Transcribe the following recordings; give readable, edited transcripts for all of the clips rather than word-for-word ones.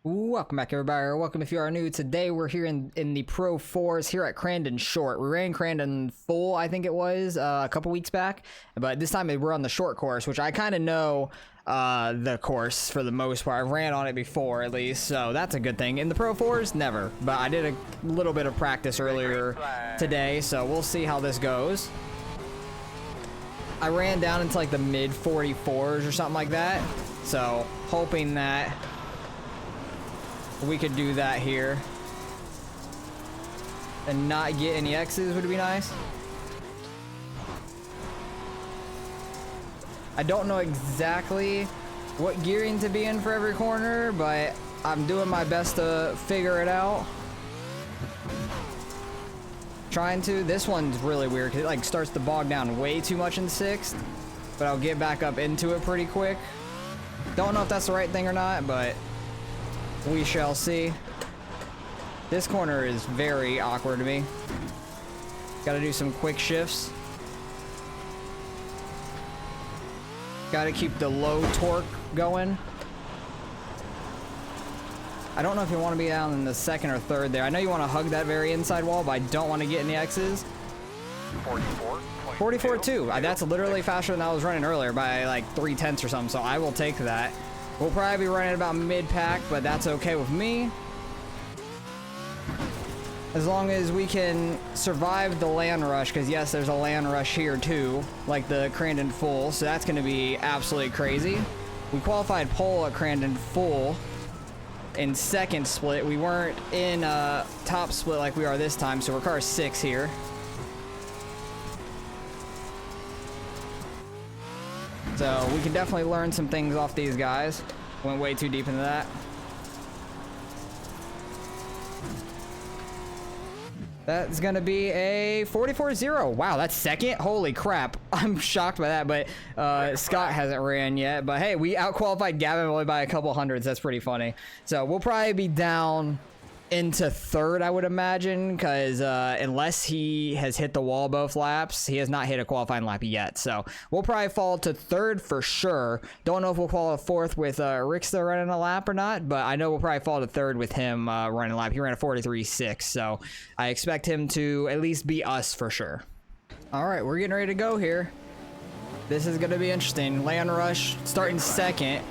Welcome back, everybody, or welcome if you are new. Today we're here in the Pro 4s here at Crandon Short. We ran Crandon Full, I think it was, a couple weeks back, but this time we're on the short course, which I kind of know the course for the most part. I've ran on it before, at least, so that's a good thing. In the Pro 4s, never, but I did a little bit of practice earlier today, so we'll see how this goes. I ran down into like the mid 44s or something like that, so hoping that we could do that here and not get any X's would be nice. I don't know exactly what gearing to be in for every corner, but I'm doing my best to figure it out. Trying to. This one's really weird because it like starts to bog down way too much in sixth, but I'll get back up into it pretty quick. Don't know if that's the right thing or not, but we shall see. This corner is very awkward to me. Gotta do some quick shifts. Gotta keep the low torque going. I don't know if you want to be down in the second or third there. I know you want to hug that very inside wall, but I don't want to get any X's. 44.2. That's literally faster than I was running earlier by like 3/10 or something, so I will take that. We'll probably be running about mid-pack, but that's okay with me. As long as we can survive the land rush, because yes, there's a land rush here too, like the Crandon Full, so that's going to be absolutely crazy. We qualified pole at Crandon Full in second split. We weren't in top split like we are this time, so we're car 6 here. So we can definitely learn some things off these guys. Went way too deep into that. That's gonna be a 44.0. Wow, that's second? Holy crap. I'm shocked by that, but Scott hasn't ran yet. But hey, we out-qualified Gavin only by a couple hundreds. That's pretty funny. So we'll probably be down into third, I would imagine, because unless he has hit the wall both laps, he has not hit a qualifying lap yet. So we'll probably fall to third for sure. Don't know if we'll qualify fourth with Rick still running a lap or not, but I know we'll probably fall to third with him running a lap. He ran a 43.6, so I expect him to at least beat us for sure. All right, we're getting ready to go here. This is going to be interesting. Land rush starting second.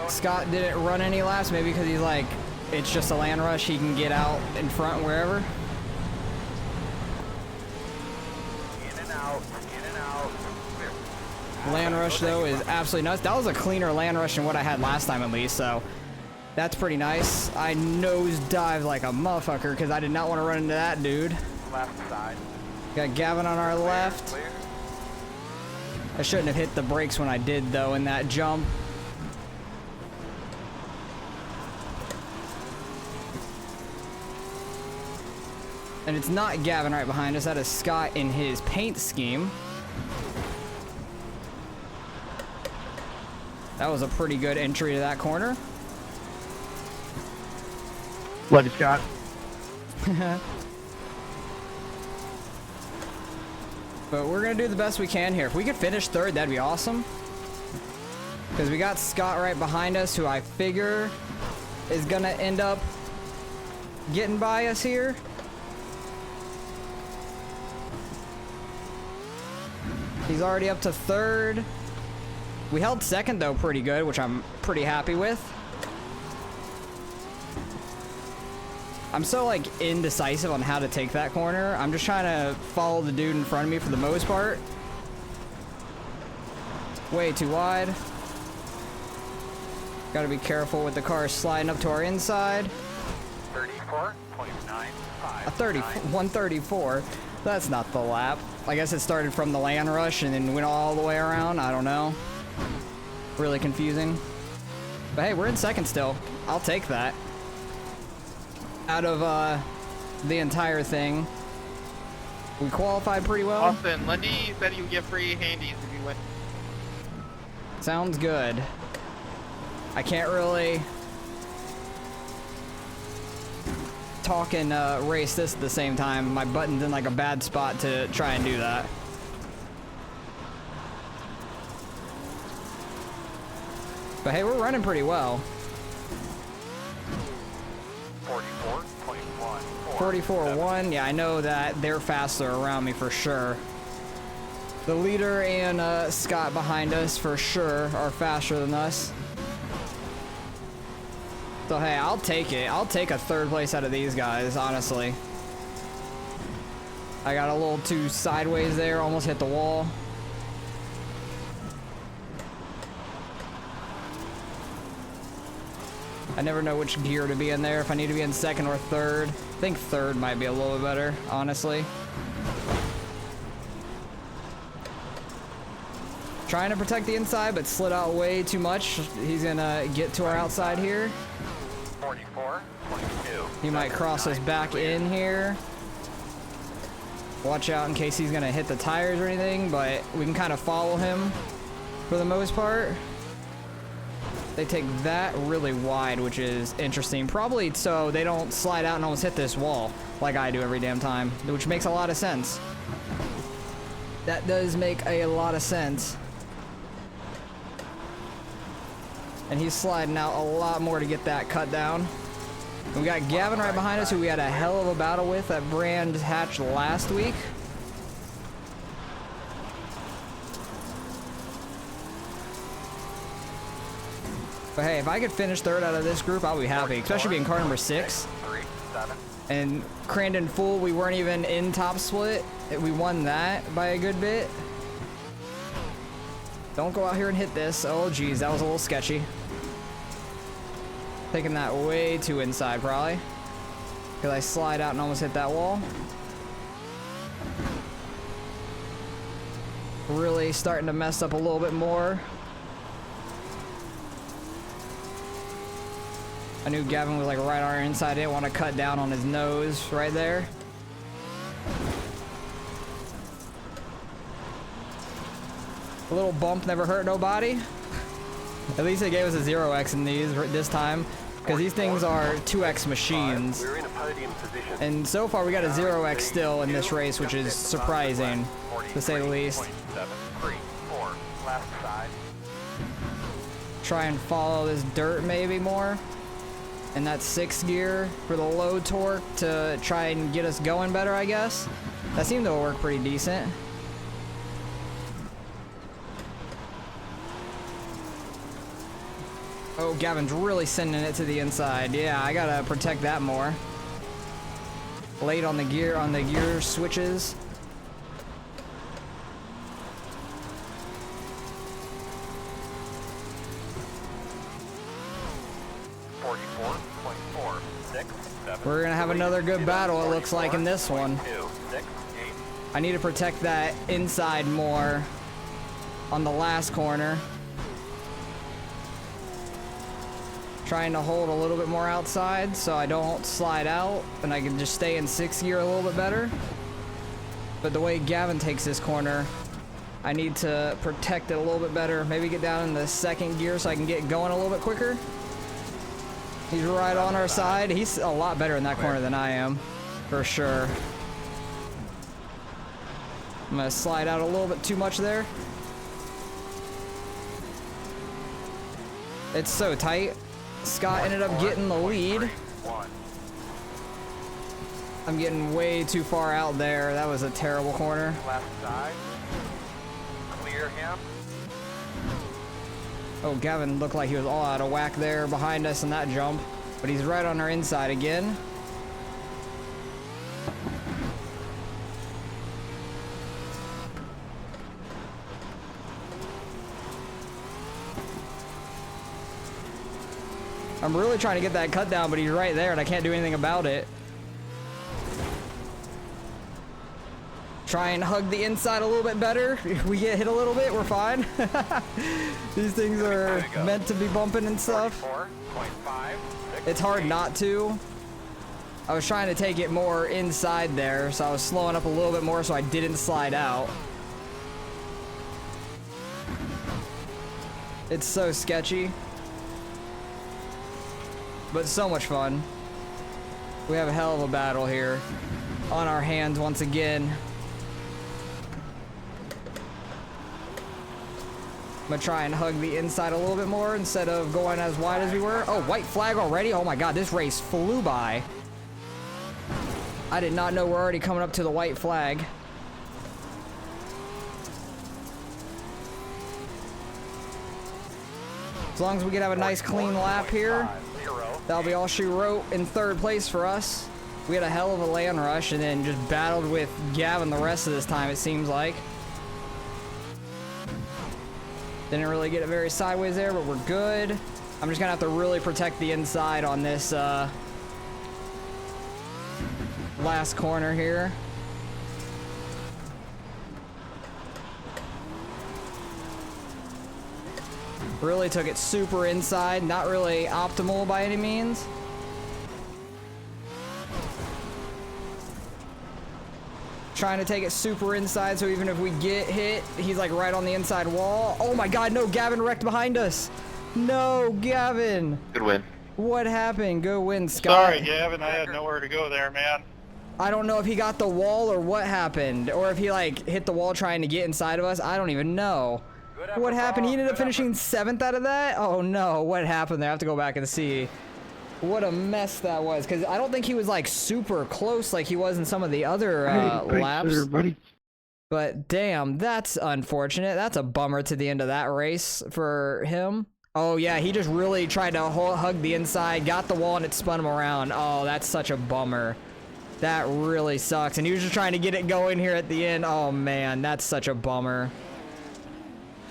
Scott didn't run any laps, maybe because he's like, it's just a land rush, he can get out in front wherever. In and out, in and out. Land rush though is absolutely nuts. That was a cleaner land rush than what I had last time at least, so that's pretty nice. I nose dived like a motherfucker because I did not want to run into that dude. Left side. Got Gavin on our left. Clear. I shouldn't have hit the brakes when I did though in that jump. And it's not Gavin right behind us. That is Scott in his paint scheme. That was a pretty good entry to that corner. Bloody Scott. But we're going to do the best we can here. If we could finish third, that'd be awesome. Because we got Scott right behind us, who I figure is going to end up getting by us here. He's already up to third. We held second though pretty good, which I'm pretty happy with. I'm so like indecisive on how to take that corner. I'm just trying to follow the dude in front of me for the most part. Way too wide. Gotta be careful with the car sliding up to our inside. 34.95. A 134. That's not the lap. I guess it started from the land rush and then went all the way around. I don't know. Really confusing. But hey, we're in second still. I'll take that. Out of the entire thing. We qualified pretty well. Austin, Lundy said you get free handies if you win. Sounds good. I can't really talk and race this at the same time. My button's in like a bad spot to try and do that. But hey, we're running pretty well. 44-1. Yeah, I know that they're faster around me for sure. The leader and Scott behind us for sure are faster than us. So hey, I'll take it. I'll take a third place out of these guys, honestly. I got a little too sideways there, almost hit the wall. I never know which gear to be in there, if I need to be in second or third. I think third might be a little bit better, honestly. Trying to protect the inside, but slid out way too much. He's gonna get to our outside here. 44, 22. He might cross us back in here. Watch out in case he's gonna hit the tires or anything, but we can kind of follow him for the most part. They take that really wide, which is interesting. Probably so they don't slide out and almost hit this wall like I do every damn time, which makes a lot of sense. That does make a lot of sense. And he's sliding out a lot more to get that cut down. And we got Gavin right behind us, who we had a hell of a battle with at Brands Hatch last week. But hey, if I could finish third out of this group, I'll be happy, especially being car number 6. 3, 7. And Crandon Full, we weren't even in top split. We won that by a good bit. Don't go out here and hit this. Oh geez, that was a little sketchy. Taking that way too inside probably. Because I slide out and almost hit that wall. Really starting to mess up a little bit more. I knew Gavin was like right on our inside. I didn't want to cut down on his nose right there. A little bump never hurt nobody. At least they gave us a 0x in these this time, because these things are 2x machines. We're in a podium position. And so far we got a 0x still in this race, which is surprising, to say the least. 3, 4, left side. Try and follow this dirt maybe more. And that 6th gear for the low torque to try and get us going better, I guess. That seemed to work pretty decent. Oh, Gavin's really sending it to the inside. Yeah, I gotta protect that more. Late on the gear switches. We're gonna have another good battle, it looks like, in this one. I need to protect that inside more on the last corner. Trying to hold a little bit more outside so I don't slide out and I can just stay in 6th gear a little bit better. But the way Gavin takes this corner, I need to protect it a little bit better. Maybe get down in the 2nd gear so I can get going a little bit quicker. He's right on our side. He's a lot better in that corner than I am, for sure. I'm gonna slide out a little bit too much there. It's so tight. Scott ended up getting the lead. I'm getting way too far out there. That was a terrible corner. Left side. Clear him. Oh, Gavin looked like he was all out of whack there behind us in that jump, but he's right on our inside again. I'm really trying to get that cut down, but he's right there and I can't do anything about it. Try and hug the inside a little bit better. If we get hit a little bit, we're fine. These things are meant to be bumping and stuff. It's hard not to. I was trying to take it more inside there, so I was slowing up a little bit more so I didn't slide out. It's so sketchy, but so much fun. We have a hell of a battle here on our hands once again. I'm gonna try and hug the inside a little bit more instead of going as wide as we were. Oh, white flag already? Oh my god, this race flew by. I did not know we're already coming up to the white flag. As long as we can have a nice clean lap here, that'll be all she wrote in third place for us. We had a hell of a land rush and then just battled with Gavin the rest of this time, it seems like. Didn't really get it very sideways there, but we're good. I'm just gonna have to really protect the inside on this last corner here. Really took it super inside, not really optimal by any means. Trying to take it super inside, so even if we get hit, he's like right on the inside wall. Oh my god, no, Gavin wrecked behind us. No, Gavin. Good win. What happened? Go win, Scott. Sorry, Gavin, I had nowhere to go there, man. I don't know if he got the wall or what happened, or if he like hit the wall trying to get inside of us. I don't even know. What happened? He ended up finishing 7th out of that? Oh no, what happened there? I have to go back and see. What a mess that was, because I don't think he was like super close like he was in some of the other laps. But damn, that's unfortunate. That's a bummer to the end of that race for him. Oh yeah, he just really tried to hug the inside, got the wall, and it spun him around. Oh, that's such a bummer. That really sucks. And he was just trying to get it going here at the end. Oh man, that's such a bummer.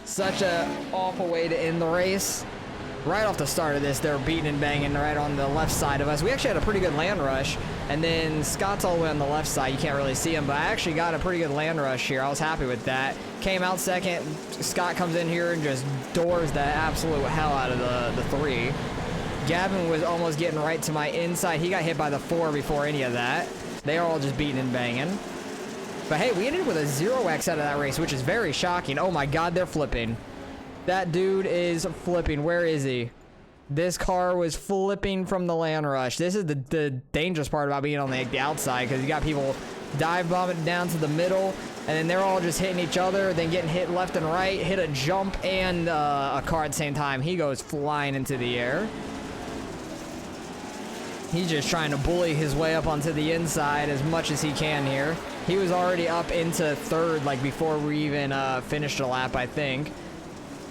Such a awful way to end the race. Right off the start of this, they're beating and banging right on the left side of us. We actually had a pretty good land rush, and then Scott's all the way on the left side. You can't really see him, but I actually got a pretty good land rush here. I was happy with that. Came out second. Scott comes in here and just doors the absolute hell out of the 3. Gavin was almost getting right to my inside. He got hit by the 4 before any of that. They are all just beating and banging. But hey, we ended with a 0x out of that race, which is very shocking. Oh my god, they're flipping. That dude is flipping. Where is he? This car was flipping from the land rush. This is the dangerous part about being on the outside, because you got people dive bombing down to the middle, and then they're all just hitting each other, then getting hit left and right, hit a jump and a car at the same time. He goes flying into the air. He's just trying to bully his way up onto the inside as much as he can here. He was already up into 3rd, like before we even finished a lap, I think.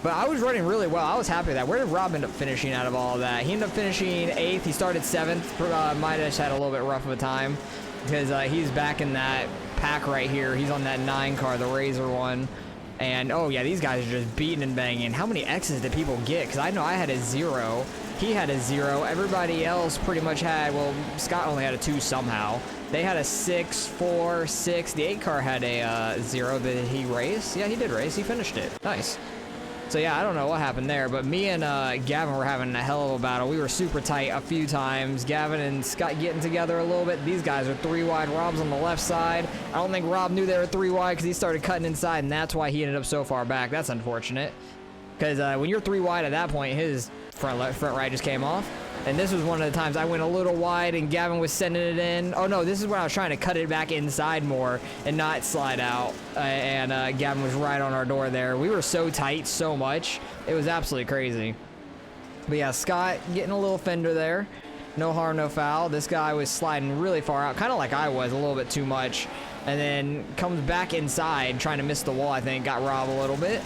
But I was running really well. I was happy with that. Where did Rob end up finishing out of all of that? He ended up finishing 8th. He started 7th. Might have just had a little bit rough of a time, because he's back in that pack right here. He's on that 9 car, the Razor one. And, oh yeah, these guys are just beating and banging. How many X's did people get? Because I know I had a 0. He had a 0. Everybody else pretty much had, well, Scott only had a 2 somehow. They had a 6, 4, 6. The 8 car had a 0. Did he race? Yeah, he did race. He finished it. Nice. So yeah, I don't know what happened there, but me and Gavin were having a hell of a battle. We were super tight a few times. Gavin and Scott getting together a little bit. These guys are 3 wide. Rob's on the left side. I don't think Rob knew they were 3 wide, because he started cutting inside, and that's why he ended up so far back. That's unfortunate, because when you're 3 wide at that point, his front right just came off. And this was one of the times I went a little wide and Gavin was sending it in. Oh no, this is when I was trying to cut it back inside more and not slide out. And Gavin was right on our door there. We were so tight so much. It was absolutely crazy. But yeah, Scott getting a little fender there. No harm, no foul. This guy was sliding really far out, kind of like I was, a little bit too much. And then comes back inside, trying to miss the wall, I think. Got Rob a little bit.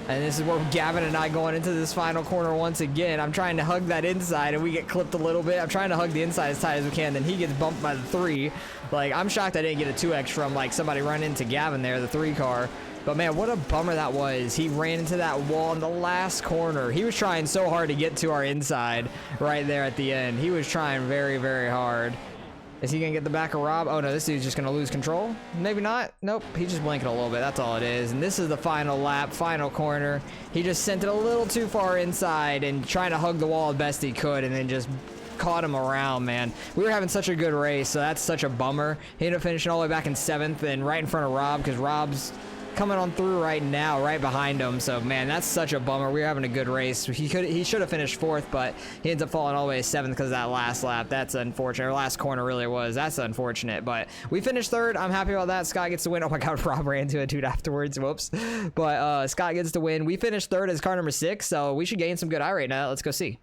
And this is where Gavin and I going into this final corner once again. I'm trying to hug that inside, and we get clipped a little bit. I'm trying to hug the inside as tight as we can. Then he gets bumped by the 3. Like, I'm shocked I didn't get a 2x from, like, somebody running into Gavin there, the 3 car. But, man, what a bummer that was. He ran into that wall in the last corner. He was trying so hard to get to our inside right there at the end. He was trying very, very hard. Is he going to get the back of Rob? Oh, no, this dude's just going to lose control. Maybe not. Nope, he's just blinking a little bit. That's all it is. And this is the final lap, final corner. He just sent it a little too far inside and trying to hug the wall as best he could, and then just caught him around, man. We were having such a good race, so that's such a bummer. He ended up finishing all the way back in 7th and right in front of Rob, because Rob's coming on through right now, right behind him. So, man, that's such a bummer. We were having a good race. He should have finished 4th, but he ends up falling all the way to 7th because of that last lap. That's unfortunate. Or last corner really was. That's unfortunate. But we finished 3rd. I'm happy about that. Scott gets to win. Oh my God, Rob ran into a dude afterwards. Whoops. But Scott gets to win. We finished 3rd as car number 6, so we should gain some good I rate now. Let's go see.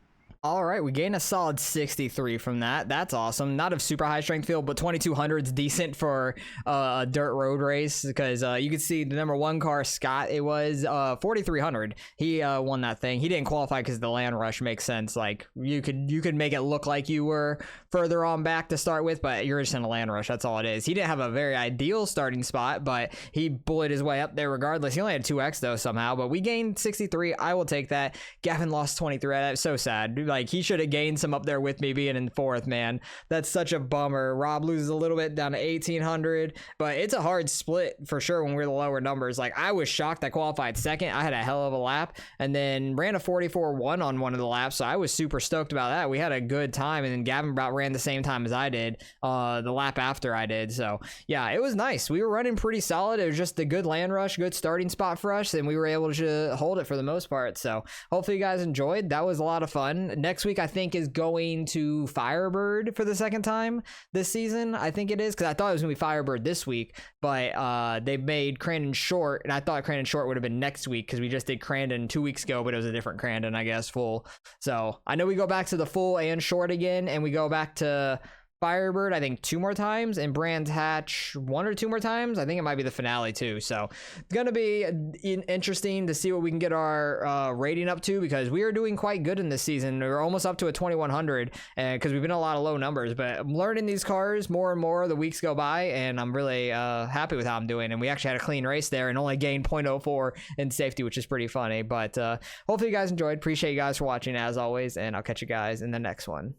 All right, we gained a solid 63 from that. That's awesome. Not a super high strength field, but 2200 is decent for a dirt road race because you can see the number 1 car, Scott, it was 4300. He won that thing. He didn't qualify because the land rush makes sense. Like you could make it look like you were further on back to start with, but you're just in a land rush. That's all it is. He didn't have a very ideal starting spot, but he bullied his way up there regardless. He only had 2x though somehow, but we gained 63. I will take that. Gavin lost 23. That's so sad. Like he should have gained some up there with me being in 4th, man. That's such a bummer. Rob loses a little bit down to 1800, but it's a hard split for sure when we're the lower numbers. Like I was shocked I qualified 2nd. I had a hell of a lap and then ran a 44-1 on one of the laps, so I was super stoked about that. We had a good time, and then Gavin about ran the same time as I did the lap after I did. So yeah, it was nice. We were running pretty solid. It was just a good land rush, good starting spot for us, and we were able to hold it for the most part. So hopefully you guys enjoyed. That was a lot of fun. Next week I think is going to Firebird for the 2nd time this season. I think it is, because I thought it was gonna be Firebird this week, but they made Crandon short, and I thought Crandon short would have been next week because we just did Crandon 2 weeks ago, but it was a different Crandon, I guess, full. So I know we go back to the full and short again, and we go back to Firebird, I think 2 more times, and Brands Hatch 1 or 2 more times. I think it might be the finale too. So it's gonna be interesting to see what we can get our rating up to, because we are doing quite good in this season. We're almost up to a 2100, and because we've been a lot of low numbers, but I'm learning these cars more and more the weeks go by, and I'm really happy with how I'm doing. And we actually had a clean race there and only gained 0.04 in safety, which is pretty funny. But hopefully you guys enjoyed. Appreciate you guys for watching as always, and I'll catch you guys in the next one.